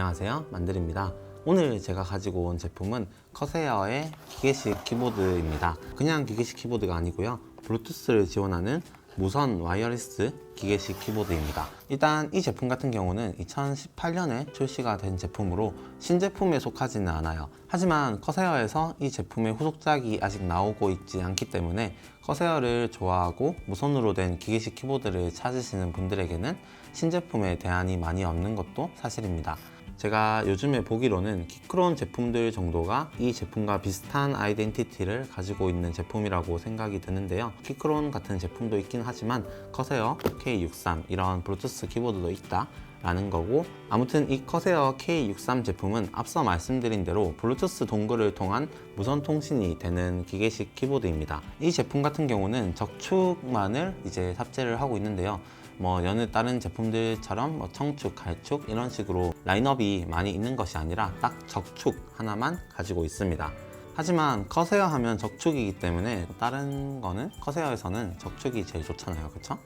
안녕하세요, 만들입니다. 오늘 제가 가지고 온 제품은 커세어의 기계식 키보드입니다. 그냥 기계식 키보드가 아니고요, 블루투스를 지원하는 무선 와이어리스 기계식 키보드입니다. 일단 이 제품 같은 경우는 2018년에 출시가 된 제품으로 신제품에 속하지는 않아요. 하지만 커세어에서 이 제품의 후속작이 아직 나오고 있지 않기 때문에 커세어를 좋아하고 무선으로 된 기계식 키보드를 찾으시는 분들에게는 신제품에 대안이 많이 없는 것도 사실입니다. 제가 요즘에 보기로는 키크론 제품들 정도가 이 제품과 비슷한 아이덴티티를 가지고 있는 제품이라고 생각이 드는데요. 키크론 같은 제품도 있긴 하지만 커세어 K63 이런 블루투스 키보드도 있다 라는 거고, 아무튼 이 커세어 K63 제품은 앞서 말씀드린 대로 블루투스 동글을 통한 무선 통신이 되는 기계식 키보드입니다. 이 제품 같은 경우는 적축만을 이제 탑재를 하고 있는데요. 여느 다른 제품들처럼 청축, 갈축 이런 식으로 라인업이 많이 있는 것이 아니라 딱 적축 하나만 가지고 있습니다. 하지만 커세어 하면 적축이기 때문에 다른 거는 커세어에서는 적축이 제일 좋잖아요, 그쵸?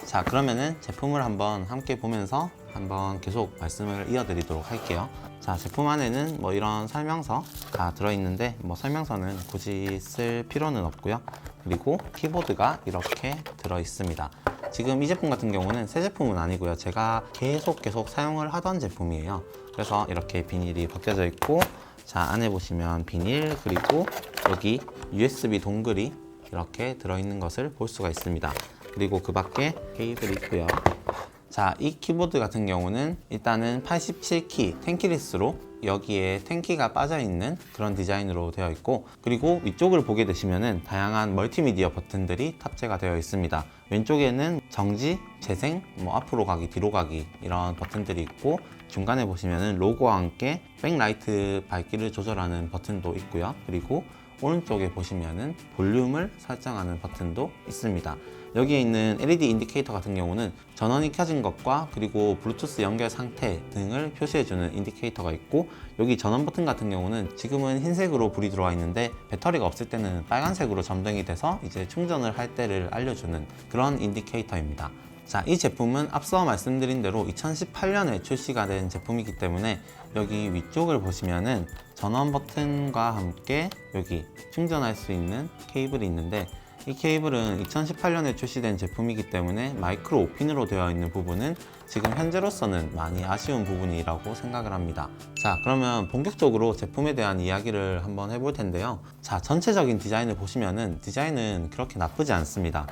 자, 그러면은 제품을 한번 함께 보면서 한번 계속 말씀을 이어드리도록 할게요. 자, 제품 안에는 이런 설명서가 들어있는데 설명서는 굳이 쓸 필요는 없고요. 그리고 키보드가 이렇게 들어있습니다. 지금 이 제품 같은 경우는 새 제품은 아니고요, 제가 계속 사용을 하던 제품이에요. 그래서 이렇게 비닐이 벗겨져 있고, 자, 안에 보시면 비닐, 그리고 여기 USB 동글이 이렇게 들어있는 것을 볼 수가 있습니다. 그리고 그 밖에 케이블이 있고요. 자, 이 키보드 같은 경우는 일단은 87키 텐키리스로 여기에 텐키가 빠져있는 그런 디자인으로 되어 있고, 그리고 위쪽을 보게 되시면은 다양한 멀티미디어 버튼들이 탑재가 되어 있습니다. 왼쪽에는 정지, 재생, 앞으로 가기, 뒤로 가기 이런 버튼들이 있고, 중간에 보시면은 로고와 함께 백라이트 밝기를 조절하는 버튼도 있고요. 그리고 오른쪽에 보시면은 볼륨을 설정하는 버튼도 있습니다. 여기에 있는 LED 인디케이터 같은 경우는 전원이 켜진 것과 그리고 블루투스 연결 상태 등을 표시해주는 인디케이터가 있고, 여기 전원 버튼 같은 경우는 지금은 흰색으로 불이 들어와 있는데 배터리가 없을 때는 빨간색으로 점등이 돼서 이제 충전을 할 때를 알려주는 그런 인디케이터입니다. 자, 이 제품은 앞서 말씀드린 대로 2018년에 출시가 된 제품이기 때문에 여기 위쪽을 보시면은 전원 버튼과 함께 여기 충전할 수 있는 케이블이 있는데, 이 케이블은 2018년에 출시된 제품이기 때문에 마이크로 5핀으로 되어 있는 부분은 지금 현재로서는 많이 아쉬운 부분이라고 생각을 합니다. 자, 그러면 본격적으로 제품에 대한 이야기를 한번 해볼 텐데요. 자, 전체적인 디자인을 보시면은 디자인은 그렇게 나쁘지 않습니다.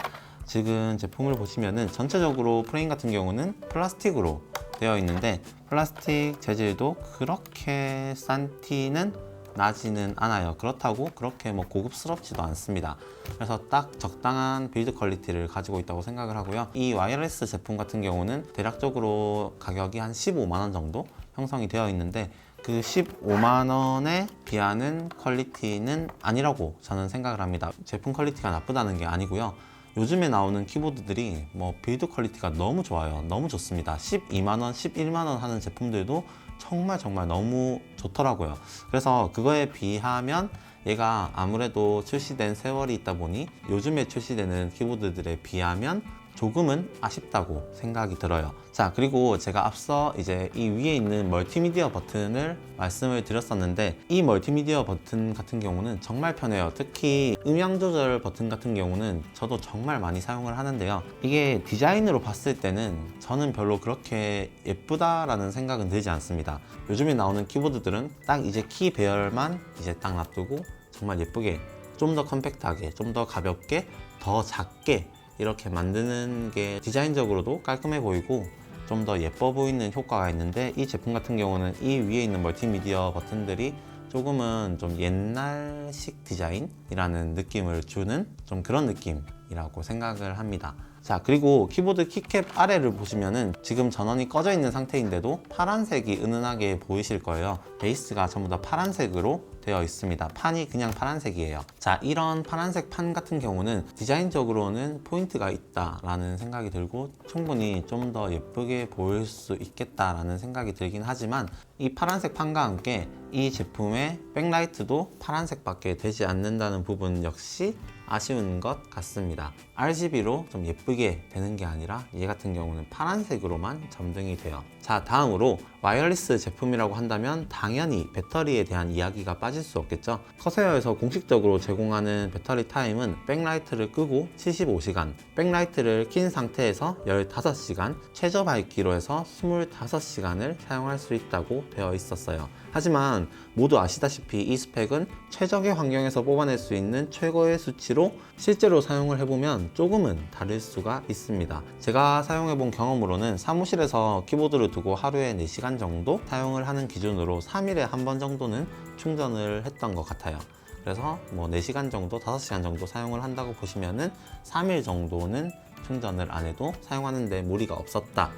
지금 제품을 보시면은 전체적으로 프레임 같은 경우는 플라스틱으로 되어 있는데, 플라스틱 재질도 그렇게 싼 티는 나지는 않아요. 그렇다고 그렇게 고급스럽지도 않습니다. 그래서 딱 적당한 빌드 퀄리티를 가지고 있다고 생각을 하고요. 이 와이어리스 제품 같은 경우는 대략적으로 가격이 한 15만 원 정도 형성이 되어 있는데, 그 15만 원에 비하는 퀄리티는 아니라고 저는 생각을 합니다. 제품 퀄리티가 나쁘다는 게 아니고요. 요즘에 나오는 키보드들이 빌드 퀄리티가 너무 좋아요. 너무 좋습니다. 12만 원, 11만 원 하는 제품들도 정말 너무 좋더라고요. 그래서 그거에 비하면 얘가 아무래도 출시된 세월이 있다 보니 요즘에 출시되는 키보드들에 비하면 조금은 아쉽다고 생각이 들어요. 자, 그리고 제가 앞서 이제 이 위에 있는 멀티미디어 버튼을 말씀을 드렸었는데, 이 멀티미디어 버튼 같은 경우는 정말 편해요. 특히 음향 조절 버튼 같은 경우는 저도 정말 많이 사용을 하는데요. 이게 디자인으로 봤을 때는 저는 별로 그렇게 예쁘다라는 생각은 들지 않습니다. 요즘에 나오는 키보드들은 딱 이제 키 배열만 이제 딱 놔두고 정말 예쁘게, 좀 더 컴팩트하게, 좀 더 가볍게, 더 작게 이렇게 만드는 게 디자인적으로도 깔끔해 보이고 좀 더 예뻐 보이는 효과가 있는데, 이 제품 같은 경우는 이 위에 있는 멀티미디어 버튼들이 조금은 좀 옛날식 디자인이라는 느낌을 주는 좀 그런 느낌이라고 생각을 합니다. 자, 그리고 키보드 키캡 아래를 보시면은 지금 전원이 꺼져 있는 상태인데도 파란색이 은은하게 보이실 거예요. 베이스가 전부 다 파란색으로 되어 있습니다. 판이 그냥 파란색이에요. 자, 이런 파란색 판 같은 경우는 디자인적으로는 포인트가 있다라는 생각이 들고 충분히 좀 더 예쁘게 보일 수 있겠다라는 생각이 들긴 하지만, 이 파란색 판과 함께 이 제품의 백라이트도 파란색밖에 되지 않는다는 부분 역시 아쉬운 것 같습니다. RGB로 좀 예쁘게 되는 게 아니라 얘 같은 경우는 파란색으로만 점등이 돼요. 자, 다음으로 와이어리스 제품이라고 한다면 당연히 배터리에 대한 이야기가 빠질 수 없겠죠. 커세어에서 공식적으로 제공하는 배터리 타임은 백라이트를 끄고 75시간, 백라이트를 킨 상태에서 15시간, 최저 밝기로 해서 25시간을 사용할 수 있다고 되어 있었어요. 하지만 모두 아시다시피 이 스펙은 최적의 환경에서 뽑아낼 수 있는 최고의 수치로 실제로 사용을 해보면 조금은 다를 수가 있습니다. 제가 사용해본 경험으로는 사무실에서 키보드를 두고 하루에 4시간 정도 사용을 하는 기준으로 3일에 한 번 정도는 충전을 했던 것 같아요. 그래서 뭐 4시간 정도, 5시간 정도 사용을 한다고 보시면은 3일 정도는 충전을 안 해도 사용하는데 무리가 없었다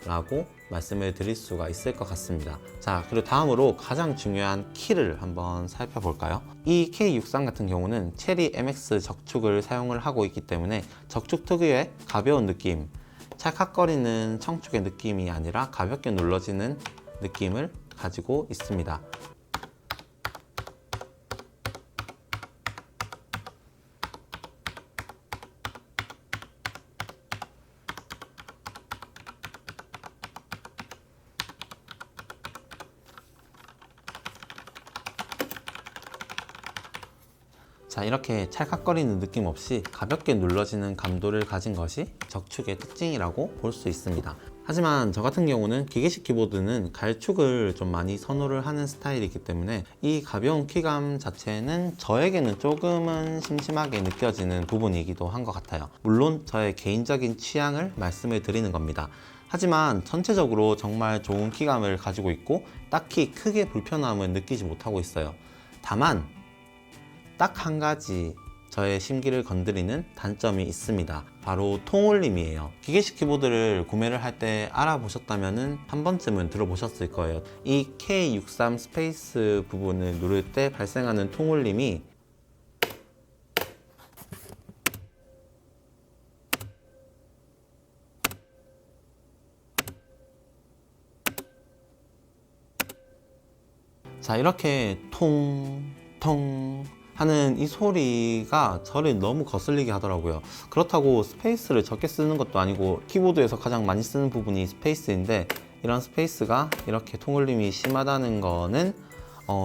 라고 말씀을 드릴 수가 있을 것 같습니다. 자, 그리고 다음으로 가장 중요한 키를 한번 살펴볼까요? 이 K63 같은 경우는 체리 MX 적축을 사용을 하고 있기 때문에 적축 특유의 가벼운 느낌, 찰칵거리는 청축의 느낌이 아니라 가볍게 눌러지는 느낌을 가지고 있습니다. 자, 이렇게 찰칵거리는 느낌 없이 가볍게 눌러지는 감도를 가진 것이 적축의 특징이라고 볼 수 있습니다. 하지만 저 같은 경우는 기계식 키보드는 갈축을 좀 많이 선호를 하는 스타일이기 때문에 이 가벼운 키감 자체는 저에게는 조금은 심심하게 느껴지는 부분이기도 한 것 같아요. 물론 저의 개인적인 취향을 말씀을 드리는 겁니다. 하지만 전체적으로 정말 좋은 키감을 가지고 있고 딱히 크게 불편함을 느끼지 못하고 있어요. 다만 딱 한 가지 저의 심기를 건드리는 단점이 있습니다. 바로 통울림이에요. 기계식 키보드를 구매를 할 때 알아보셨다면 한 번쯤은 들어보셨을 거예요. 이 K63 스페이스 부분을 누를 때 발생하는 통울림이 자, 이렇게 통통 하는 이 소리가 저를 너무 거슬리게 하더라고요. 그렇다고 스페이스를 적게 쓰는 것도 아니고 키보드에서 가장 많이 쓰는 부분이 스페이스인데 이런 스페이스가 이렇게 통울림이 심하다는 거는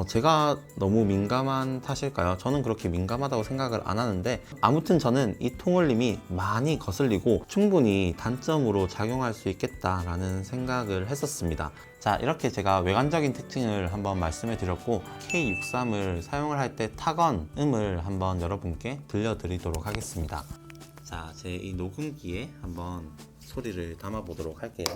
제가 너무 민감한 탓일까요? 저는 그렇게 민감하다고 생각을 안 하는데 아무튼 저는 이 통울림이 많이 거슬리고 충분히 단점으로 작용할 수 있겠다라는 생각을 했었습니다. 자, 이렇게 제가 외관적인 특징을 한번 말씀해 드렸고 K63을 사용을 할 때 타건 음을 한번 여러분께 들려드리도록 하겠습니다. 자, 제 이 녹음기에 한번 소리를 담아 보도록 할게요.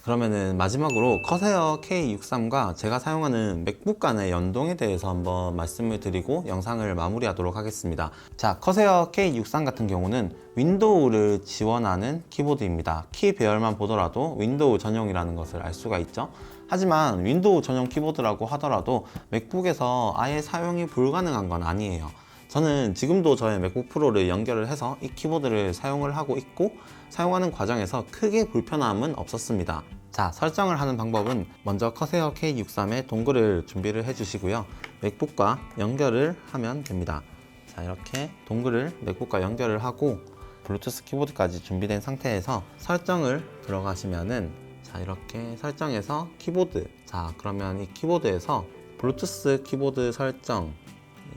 그러면은 마지막으로 커세어 K63과 제가 사용하는 맥북 간의 연동에 대해서 한번 말씀을 드리고 영상을 마무리하도록 하겠습니다. 자, 커세어 K63 같은 경우는 윈도우를 지원하는 키보드입니다. 키 배열만 보더라도 윈도우 전용이라는 것을 알 수가 있죠. 하지만 윈도우 전용 키보드라고 하더라도 맥북에서 아예 사용이 불가능한 건 아니에요. 저는 지금도 저의 맥북 프로를 연결을 해서 이 키보드를 사용을 하고 있고 사용하는 과정에서 크게 불편함은 없었습니다. 자, 설정을 하는 방법은 먼저 커세어 K63에 동글을 준비를 해 주시고요. 맥북과 연결을 하면 됩니다. 자, 이렇게 동글을 맥북과 연결을 하고 블루투스 키보드까지 준비된 상태에서 설정을 들어가시면은 자, 이렇게 설정해서 키보드, 자, 그러면 이 키보드에서 블루투스 키보드 설정이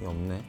없네.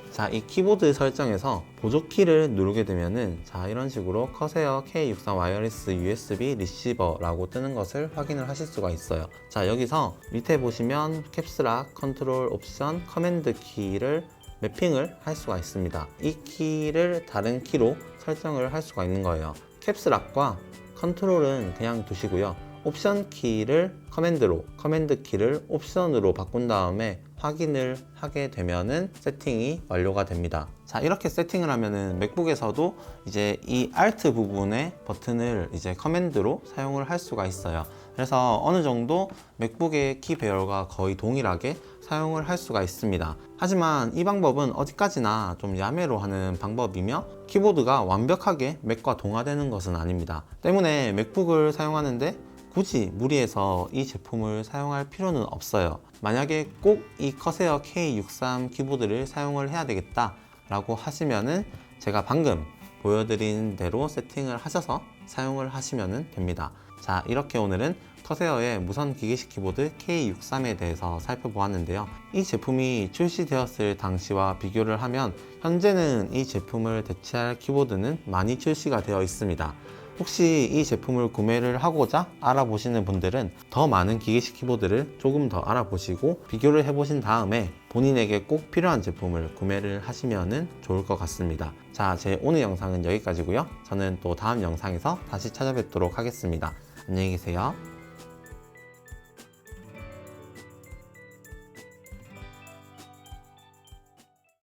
자, 이 키보드 설정에서 보조키를 누르게 되면은 자, 이런 식으로 커세어 K63 와이어리스 USB 리시버라고 뜨는 것을 확인을 하실 수가 있어요. 자, 여기서 밑에 보시면 캡스락, 컨트롤, 옵션, 커맨드 키를 매핑을 할 수가 있습니다. 이 키를 다른 키로 설정을 할 수가 있는 거예요. 캡스락과 컨트롤은 그냥 두시고요. 옵션 키를 커맨드로, 커맨드 키를 옵션으로 바꾼 다음에 확인을 하게 되면은 세팅이 완료가 됩니다. 자, 이렇게 세팅을 하면은 맥북에서도 이제 이 Alt 부분의 버튼을 이제 커맨드로 사용을 할 수가 있어요. 그래서 어느 정도 맥북의 키 배열과 거의 동일하게 사용을 할 수가 있습니다. 하지만 이 방법은 어디까지나 좀 야매로 하는 방법이며 키보드가 완벽하게 맥과 동화되는 것은 아닙니다. 때문에 맥북을 사용하는데 굳이 무리해서 이 제품을 사용할 필요는 없어요. 만약에 꼭 이 커세어 K63 키보드를 사용을 해야 되겠다 라고 하시면은 제가 방금 보여드린 대로 세팅을 하셔서 사용을 하시면 됩니다. 자, 이렇게 오늘은 커세어의 무선 기계식 키보드 K63에 대해서 살펴보았는데요. 이 제품이 출시되었을 당시와 비교를 하면 현재는 이 제품을 대체할 키보드는 많이 출시가 되어 있습니다. 혹시 이 제품을 구매를 하고자 알아보시는 분들은 더 많은 기계식 키보드를 조금 더 알아보시고 비교를 해보신 다음에 본인에게 꼭 필요한 제품을 구매를 하시면 좋을 것 같습니다. 자, 제 오늘 영상은 여기까지고요. 저는 또 다음 영상에서 다시 찾아뵙도록 하겠습니다. 안녕히 계세요.